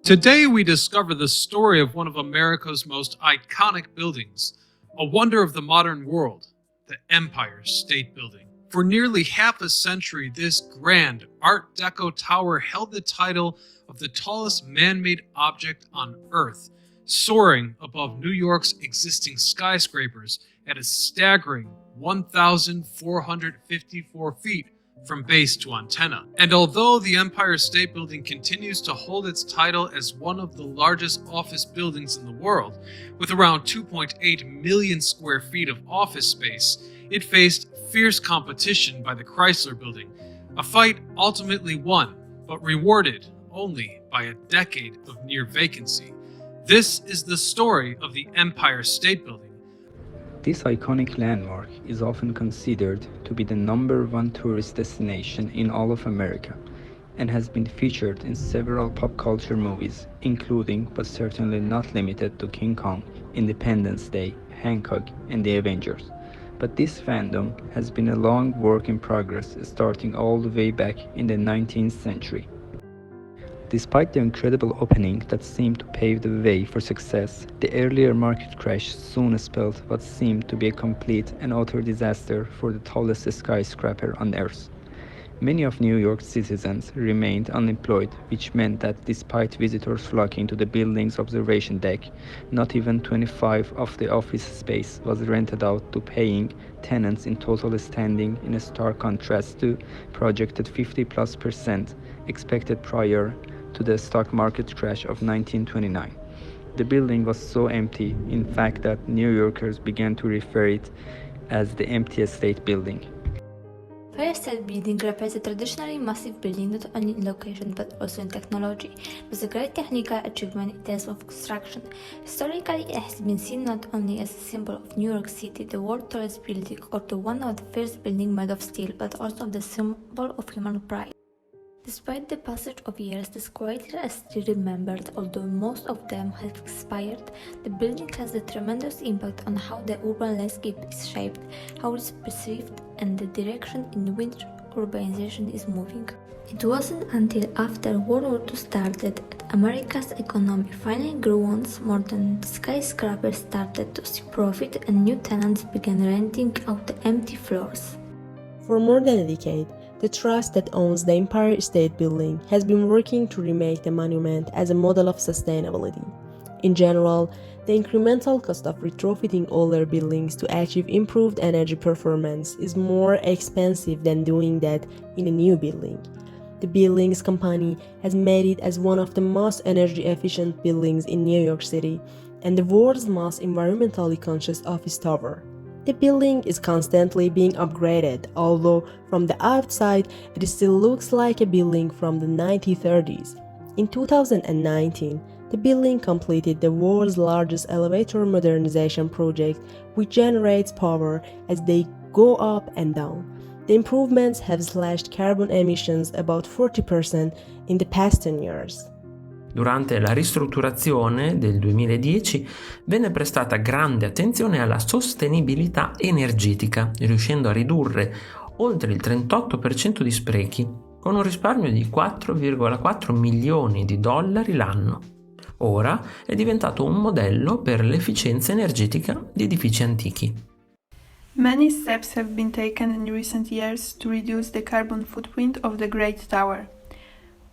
Today we discover the story of one of America's most iconic buildings, a wonder of the modern world, the Empire State Building. For nearly half a century, this grand Art Deco tower held the title of the tallest man-made object on Earth, soaring above New York's existing skyscrapers at a staggering 1,454 feet from base to antenna. And although the Empire State Building continues to hold its title as one of the largest office buildings in the world, with around 2.8 million square feet of office space, it faced fierce competition by the Chrysler Building, a fight ultimately won, but rewarded only by a decade of near vacancy. This is the story of the Empire State Building. This iconic landmark is often considered to be the #1 tourist destination in all of America and has been featured in several pop culture movies, including but certainly not limited to King Kong, Independence Day, Hancock, and The Avengers. But this fandom has been a long work in progress starting all the way back in the 19th century. Despite the incredible opening that seemed to pave the way for success, the earlier market crash soon spelled what seemed to be a complete and utter disaster for the tallest skyscraper on Earth. Many of New York's citizens remained unemployed, which meant that despite visitors flocking to the building's observation deck, not even 25% of the office space was rented out to paying tenants in total, standing in a stark contrast to projected 50+% expected prior to the stock market crash of 1929. The building was so empty, in fact, that New Yorkers began to refer it as the Empty State Building. Empire State Building represents a traditionally massive building not only in location but also in technology. It was a great technical achievement in terms of construction. Historically, it has been seen not only as a symbol of New York City, the world's tallest building, or the one of the first building made of steel, but also the symbol of human pride. Despite the passage of years, the squares are still remembered, although most of them have expired. The building has a tremendous impact on how the urban landscape is shaped, how it is perceived, and the direction in which urbanization is moving. It wasn't until after World War II started that America's economy finally grew once more, than the skyscrapers started to see profit and new tenants began renting out the empty floors. For more than a decade, the trust that owns the Empire State Building has been working to remake the monument as a model of sustainability. In general, the incremental cost of retrofitting older buildings to achieve improved energy performance is more expensive than doing that in a new building. The building's company has made it as one of the most energy-efficient buildings in New York City and the world's most environmentally conscious office tower. The building is constantly being upgraded, although from the outside it still looks like a building from the 1930s. In 2019, the building completed the world's largest elevator modernization project, which generates power as they go up and down. The improvements have slashed carbon emissions about 40% in the past 10 years. Durante la ristrutturazione del 2010 venne prestata grande attenzione alla sostenibilità energetica, riuscendo a ridurre oltre il 38% di sprechi, con un risparmio di $4,4 milioni l'anno. Ora è diventato un modello per l'efficienza energetica di edifici antichi. Many steps have been taken in recent years to reduce the carbon footprint of the Great Tower.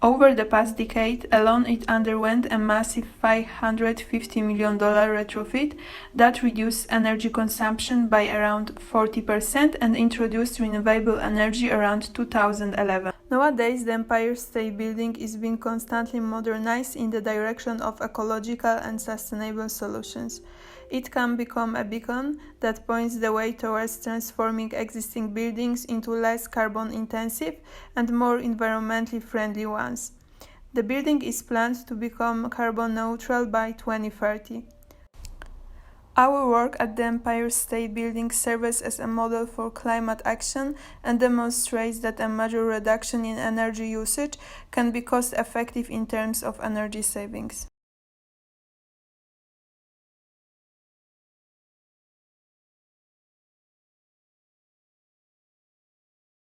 Over the past decade alone, it underwent a massive $550 million retrofit that reduced energy consumption by around 40% and introduced renewable energy around 2011. Nowadays, the Empire State Building is being constantly modernized in the direction of ecological and sustainable solutions. It can become a beacon that points the way towards transforming existing buildings into less carbon-intensive and more environmentally friendly ones. The building is planned to become carbon neutral by 2030. Our work at the Empire State Building serves as a model for climate action and demonstrates that a major reduction in energy usage can be cost-effective in terms of energy savings.